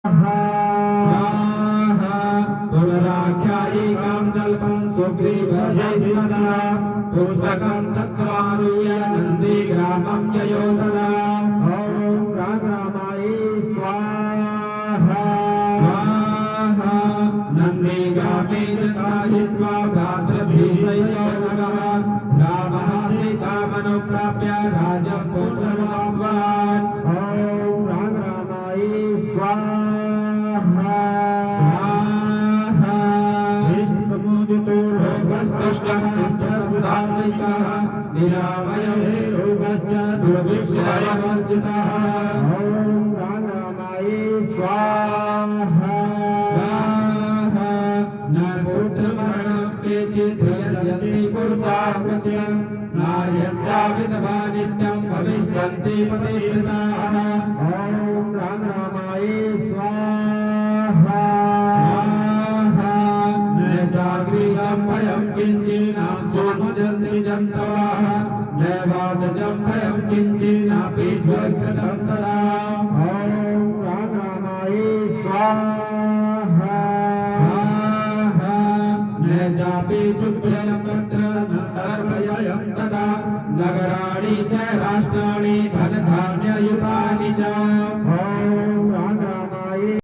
स्वाहा पुनराख्यायिकां जल्पं सुग्रीवसैस्तदा पुस्तकं तत्समारुह्य नन्दीग्रामं ययो तदा ॐ रामाय स्वाहा स्वाहा नन्दीग्रामे जतायित्वा भ्रातृभिः नगः रामः सीतामनुप्राप्य राज्यं पुनर्वाप्तवान् ॐ रामाय स्वाहा स्वाहा विष्णुमुदितो रोगस्तुष्टः पुष्टसुधात्मिकः निरामयो रोगश्च दुर्भिक्षायवर्जितः ॐ रामाय स्वाहा स्वाहा न पुत्रमरणं केचित् यजन्ति पुरुषाः क्वचित् नार्यस्या विधवा नित्यं भविष्यन्ति पतिव्रताः ॐ रामाय स्वाहा स्वाहा न जागृतं भयं किञ्चिन्नां सोमजन्ति जन्तवः न वादजं भयं किञ्चिन्नापि ज्वलकृतं तदा ॐ रामाय स्वाहा स्वाहा न चापि चुभ्यं तत्र न सर्वयं तदा नगराणि च राष्ट्राणि धनधान्ययुतानि च